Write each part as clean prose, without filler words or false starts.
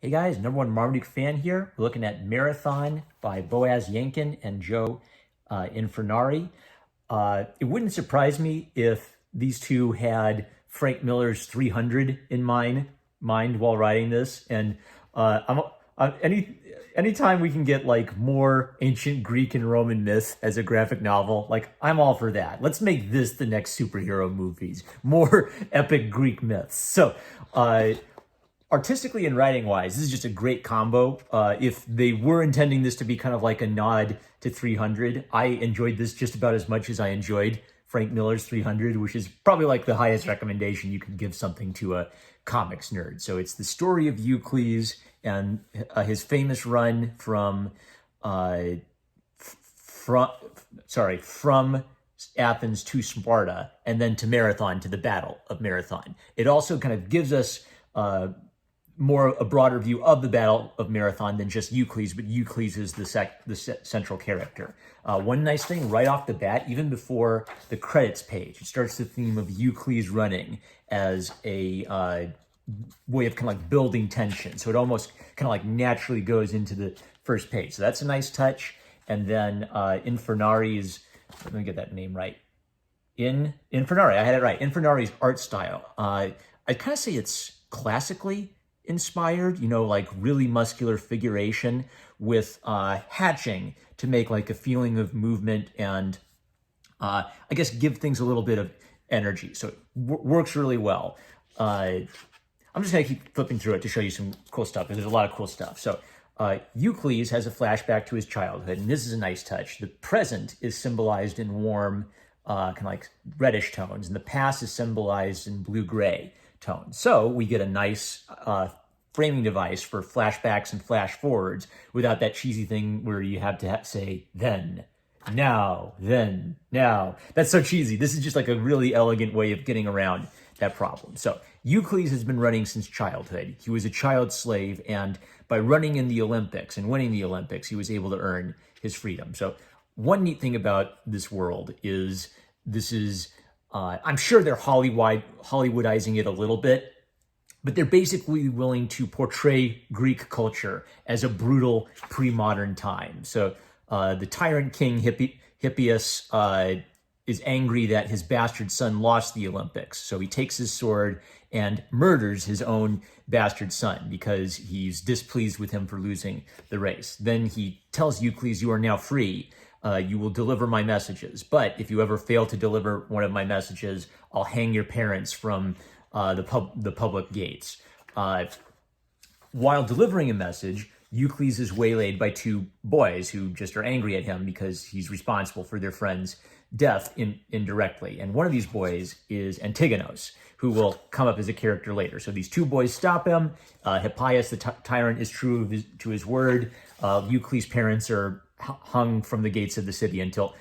Hey guys, number one Marmaduke fan here. We're looking at Marathon by Boaz Yankin and Joe Infernari. It wouldn't surprise me if these two had Frank Miller's 300 in mind while writing this. And anytime we can get like more ancient Greek and Roman myth as a graphic novel, like I'm all for that. Let's make this the next superhero movies, more epic Greek myths. Artistically and writing wise, this is just a great combo. If they were intending this to be kind of like a nod to 300, I enjoyed this just about as much as I enjoyed Frank Miller's 300, which is probably like the highest recommendation you could give something to a comics nerd. So it's the story of Euclides and his famous run from Athens to Sparta and then to Marathon, to the Battle of Marathon. It also kind of gives us a broader view of the Battle of Marathon than just Euclides, but Euclides is the central character. One nice thing right off the bat, even before the credits page, it starts the theme of Euclides running as a way of kind of like building tension. So it almost kind of like naturally goes into the first page. So that's a nice touch. And then Infernari's, let me get that name right. Infernari, I had it right. Infernari's art style. I'd kind of say it's classically inspired, like really muscular figuration with hatching to make like a feeling of movement and I guess give things a little bit of energy. So it works really well. I'm just gonna keep flipping through it to show you some cool stuff because there's a lot of cool stuff. So Euclides has a flashback to his childhood, and this is a nice touch. The present is symbolized in warm, kind of like reddish tones, and the past is symbolized in blue-gray tone. So we get a nice framing device for flashbacks and flash forwards without that cheesy thing where you have to say then, now, then, now. That's so cheesy. This is just like a really elegant way of getting around that problem. So Euclides has been running since childhood. He was a child slave, and by running in the Olympics and winning the Olympics, he was able to earn his freedom. So one neat thing about this world is I'm sure they're Hollywoodizing it a little bit, but they're basically willing to portray Greek culture as a brutal pre-modern time. So the tyrant king Hippias is angry that his bastard son lost the Olympics. So he takes his sword and murders his own bastard son because he's displeased with him for losing the race. Then he tells Euclides, "You are now free. You will deliver my messages. But if you ever fail to deliver one of my messages, I'll hang your parents from the public gates." While delivering a message, Euclides is waylaid by two boys who just are angry at him because he's responsible for their friend's death indirectly. And one of these boys is Antigonos, who will come up as a character later. So these two boys stop him. Hippias, the tyrant, is true to his word. Euclides' parents are hung from the gates of the city until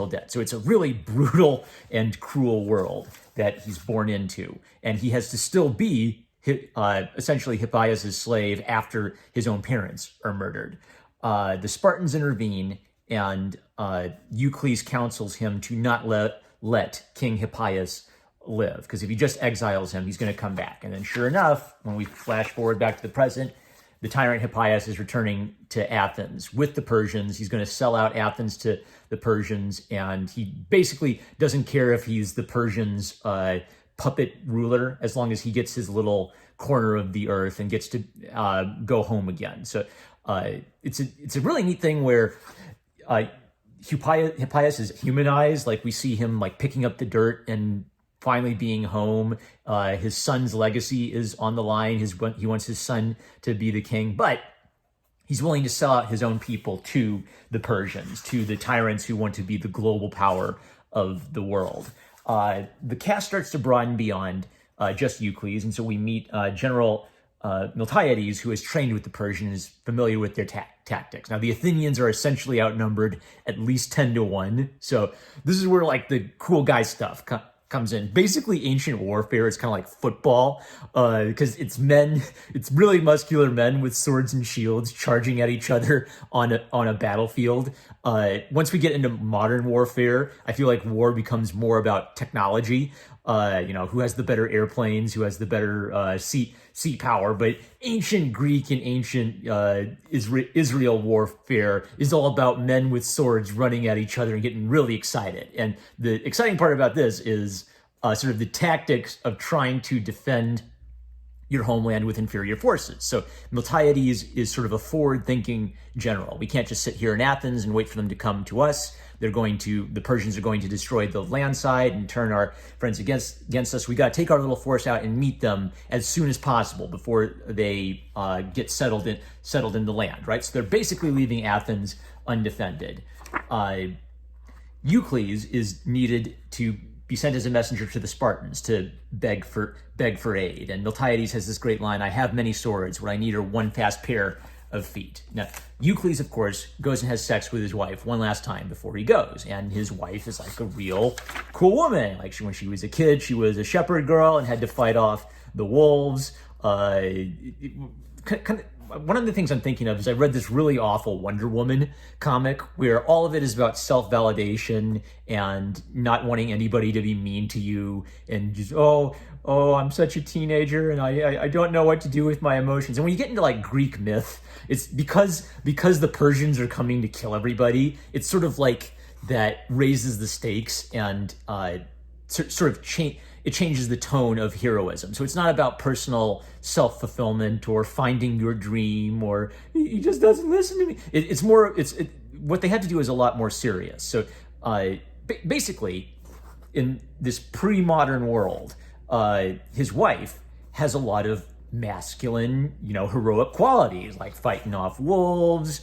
death. So it's a really brutal and cruel world that he's born into. And he has to still be essentially Hippias' slave after his own parents are murdered. The Spartans intervene, and Euclides counsels him to not let King Hippias live, because if he just exiles him, he's going to come back. And then sure enough, when we flash forward back to the present, the tyrant Hippias is returning to Athens with the Persians. He's going to sell out Athens to the Persians, and he basically doesn't care if he's the Persians' puppet ruler as long as he gets his little corner of the earth and gets to go home again. So it's a really neat thing where Hippias is humanized. Like we see him like picking up the dirt and finally being home. His son's legacy is on the line. He wants his son to be the king, but he's willing to sell out his own people to the Persians, to the tyrants who want to be the global power of the world. The cast starts to broaden beyond just Euclides, and so we meet General Miltiades, who is trained with the Persians, is familiar with their tactics. Now, the Athenians are essentially outnumbered at least 10-1, so this is where like the cool guy stuff comes in. Basically, ancient warfare is kind of like football, because it's really muscular men with swords and shields charging at each other on a battlefield. Once we get into modern warfare, I feel like war becomes more about technology. who has the better airplanes, who has the better sea power. But ancient Greek and ancient Israel warfare is all about men with swords running at each other and getting really excited. And the exciting part about this is sort of the tactics of trying to defend your homeland with inferior forces. So Miltiades is sort of a forward-thinking general. We can't just sit here in Athens and wait for them to come to us. The Persians are going to destroy the land side and turn our friends against us. We got to take our little force out and meet them as soon as possible before they get settled in the land, right? So they're basically leaving Athens undefended. Eucles is needed to be sent as a messenger to the Spartans to beg for aid. And Miltiades has this great line, "I have many swords, what I need are one fast pair of feet." Now, Eucles, of course, goes and has sex with his wife one last time before he goes. And his wife is like a real cool woman. Like when she was a kid, she was a shepherd girl and had to fight off the wolves. One of the things I'm thinking of is I read this really awful Wonder Woman comic where all of it is about self-validation and not wanting anybody to be mean to you and just, oh, I'm such a teenager and I don't know what to do with my emotions. And when you get into like Greek myth, it's because the Persians are coming to kill everybody, it's sort of like that raises the stakes and it changes the tone of heroism. So it's not about personal self-fulfillment or finding your dream or he just doesn't listen to me. What they had to do is a lot more serious. So basically, in this pre-modern world, his wife has a lot of masculine, heroic qualities like fighting off wolves.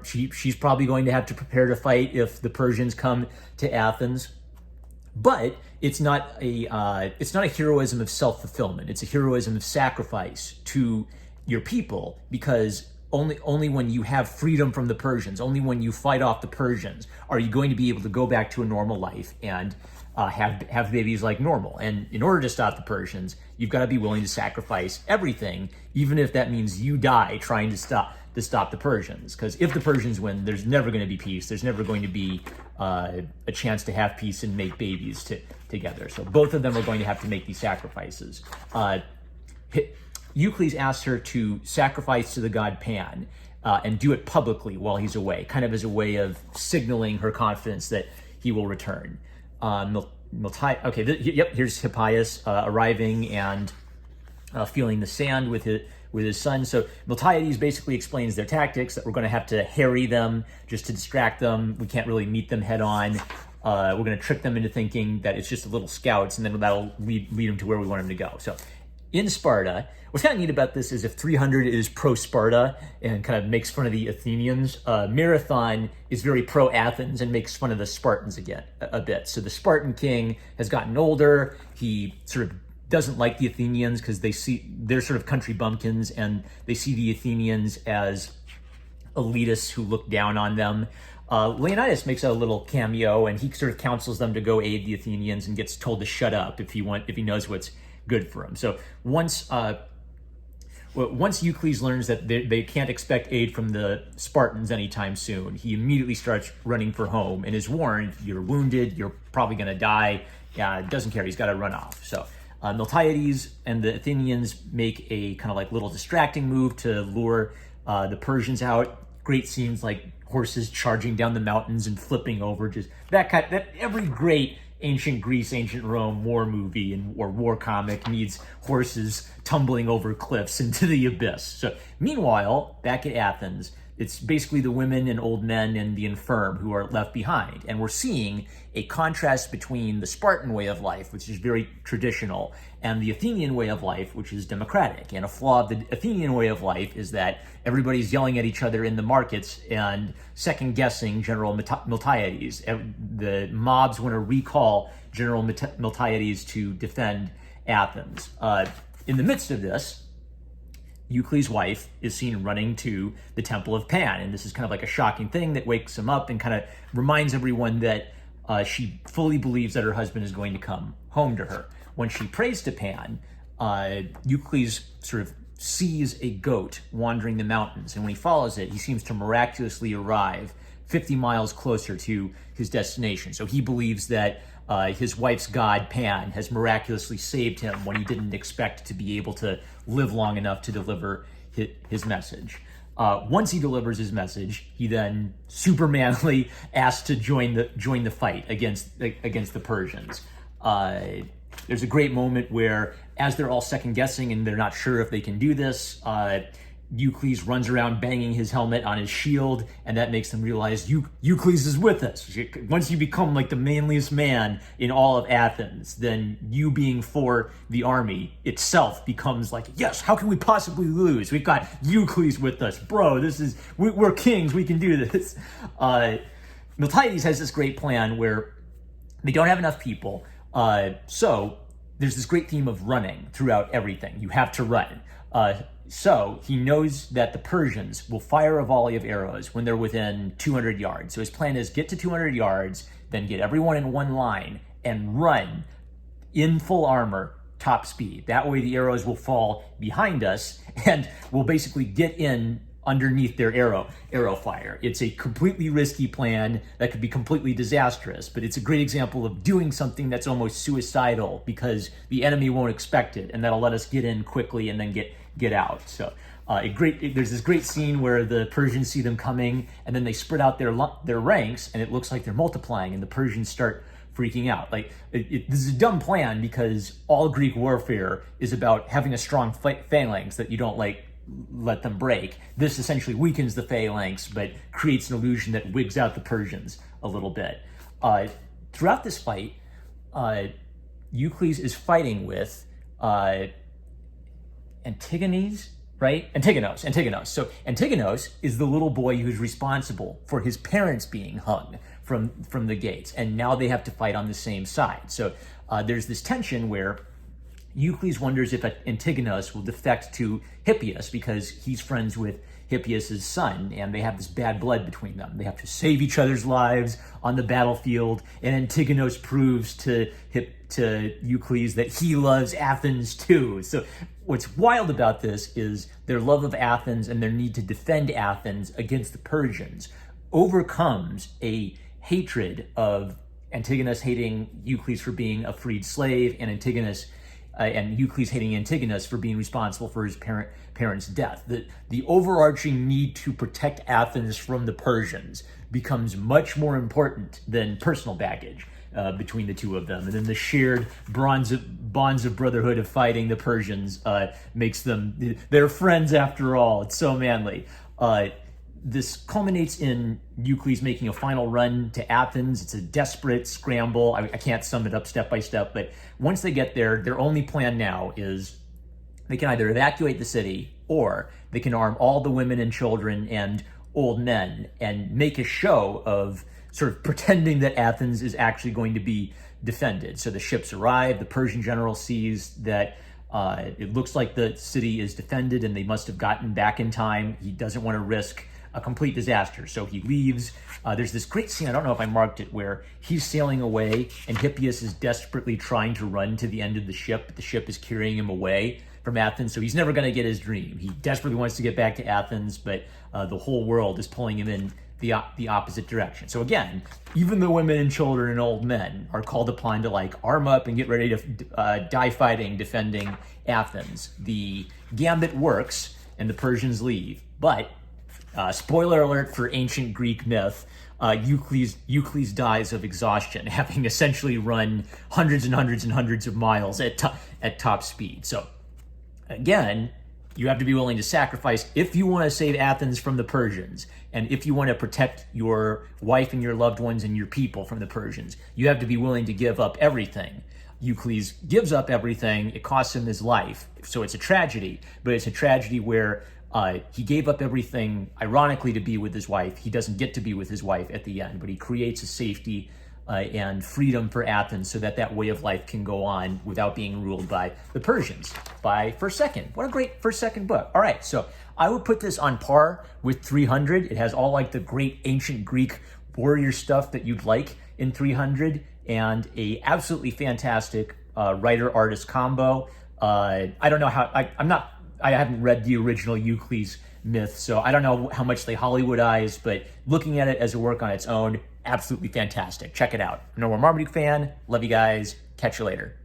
She's probably going to have to prepare to fight if the Persians come to Athens. But it's not a heroism of self-fulfillment. It's a heroism of sacrifice to your people, because only when you have freedom from the Persians, only when you fight off the Persians, are you going to be able to go back to a normal life and have babies like normal. And in order to stop the Persians, you've got to be willing to sacrifice everything, even if that means you die trying to stop the Persians. Because if the Persians win, there's never going to be peace. There's never going to be a chance to have peace and make babies together. So both of them are going to have to make these sacrifices. Eucles asks her to sacrifice to the god Pan and do it publicly while he's away, kind of as a way of signaling her confidence that he will return. Here's Hippias arriving and feeling the sand with his son. So Miltiades basically explains their tactics, that we're going to have to harry them just to distract them. We can't really meet them head on. We're going to trick them into thinking that it's just a little scouts, and then that'll lead them to where we want them to go. So in Sparta, what's kind of neat about this is if 300 is pro-Sparta and kind of makes fun of the Athenians, Marathon is very pro-Athens and makes fun of the Spartans again a bit. So the Spartan king has gotten older. He sort of doesn't like the Athenians because they're sort of country bumpkins, and they see the Athenians as elitists who look down on them. Leonidas makes a little cameo, and he sort of counsels them to go aid the Athenians and gets told to shut up if he knows what's good for him. So once Eucles learns that they can't expect aid from the Spartans anytime soon, he immediately starts running for home and is warned, you're wounded, you're probably going to die. Doesn't care, he's got to run off. So Miltiades and the Athenians make a kind of like little distracting move to lure the Persians out. Great scenes like horses charging down the mountains and flipping over, just that every great ancient Greece, ancient Rome war movie or war comic needs horses tumbling over cliffs into the abyss. So meanwhile, back at Athens, it's basically the women and old men and the infirm who are left behind. And we're seeing a contrast between the Spartan way of life, which is very traditional, and the Athenian way of life, which is democratic. And a flaw of the Athenian way of life is that everybody's yelling at each other in the markets and second-guessing General Miltiades. The mobs want to recall General Miltiades to defend Athens. In the midst of this, Eucles' wife is seen running to the temple of Pan. And this is kind of like a shocking thing that wakes him up and kind of reminds everyone that she fully believes that her husband is going to come home to her. When she prays to Pan, Eucles sort of sees a goat wandering the mountains. And when he follows it, he seems to miraculously arrive 50 miles closer to his destination. So he believes that his wife's god, Pan, has miraculously saved him when he didn't expect to be able to live long enough to deliver his message. Once he delivers his message, he then supermanly asks to join the fight against the Persians. There's a great moment where, as they're all second guessing and they're not sure if they can do this, Eucles runs around banging his helmet on his shield, and that makes them realize Eucles is with us. Once you become like the manliest man in all of Athens, then you being for the army itself becomes like, yes, how can we possibly lose? We've got Eucles with us. Bro, we're kings, we can do this. Miltiades has this great plan where they don't have enough people, so there's this great theme of running throughout everything. You have to run. So he knows that the Persians will fire a volley of arrows when they're within 200 yards. So his plan is get to 200 yards, then get everyone in one line and run in full armor, top speed. That way the arrows will fall behind us and we'll basically get in underneath their arrow fire. It's a completely risky plan that could be completely disastrous, but it's a great example of doing something that's almost suicidal because the enemy won't expect it, and that'll let us get in quickly and then get out. So there's this great scene where the Persians see them coming, and then they spread out their ranks, and it looks like they're multiplying, and the Persians start freaking out. Like this is a dumb plan because all Greek warfare is about having a strong phalanx that you don't let them break. This essentially weakens the phalanx, but creates an illusion that wigs out the Persians a little bit. Throughout this fight, Eucles is fighting with Antigones, right? Antigonos. So Antigonos is the little boy who's responsible for his parents being hung from the gates, and now they have to fight on the same side. So there's this tension where Eucles wonders if Antigonos will defect to Hippias because he's friends with Hippias' son, and they have this bad blood between them. They have to save each other's lives on the battlefield, and Antigonos proves to Eucles that he loves Athens too. So what's wild about this is their love of Athens and their need to defend Athens against the Persians overcomes a hatred of Antigonos hating Eucles for being a freed slave, and Eucles hating Antigonos for being responsible for his parents' death. The overarching need to protect Athens from the Persians becomes much more important than personal baggage between the two of them. And then the shared bonds of brotherhood of fighting the Persians makes them, they're friends after all. It's so manly. This culminates in Eucles making a final run to Athens. It's a desperate scramble. I can't sum it up step by step, but once they get there, their only plan now is they can either evacuate the city or they can arm all the women and children and old men and make a show of sort of pretending that Athens is actually going to be defended. So the ships arrive, the Persian general sees that it looks like the city is defended and they must have gotten back in time. He doesn't want to risk a complete disaster, so he leaves. There's this great scene, I don't know if I marked it, where he's sailing away and Hippias is desperately trying to run to the end of the ship, but the ship is carrying him away from Athens, so he's never going to get his dream. He desperately wants to get back to Athens, but the whole world is pulling him in the opposite direction. So again, even the women and children and old men are called upon to arm up and get ready to die fighting, defending Athens. The gambit works and the Persians leave, but spoiler alert for ancient Greek myth, Eucles dies of exhaustion, having essentially run hundreds and hundreds and hundreds of miles at top speed. So again, you have to be willing to sacrifice if you want to save Athens from the Persians, and if you want to protect your wife and your loved ones and your people from the Persians, you have to be willing to give up everything. Eucles gives up everything. It costs him his life. So it's a tragedy, but it's a tragedy where he gave up everything, ironically, to be with his wife. He doesn't get to be with his wife at the end, but he creates a safety and freedom for Athens so that way of life can go on without being ruled by the Persians. By First Second. What a great First Second book. All right, so I would put this on par with 300. It has all the great ancient Greek warrior stuff that you'd like in 300, and a absolutely fantastic writer-artist combo. I don't know how, I haven't read the original Eucles myth, so I don't know how much they Hollywoodize, but looking at it as a work on its own, absolutely fantastic. Check it out. No more Marmaduke fan. Love you guys. Catch you later.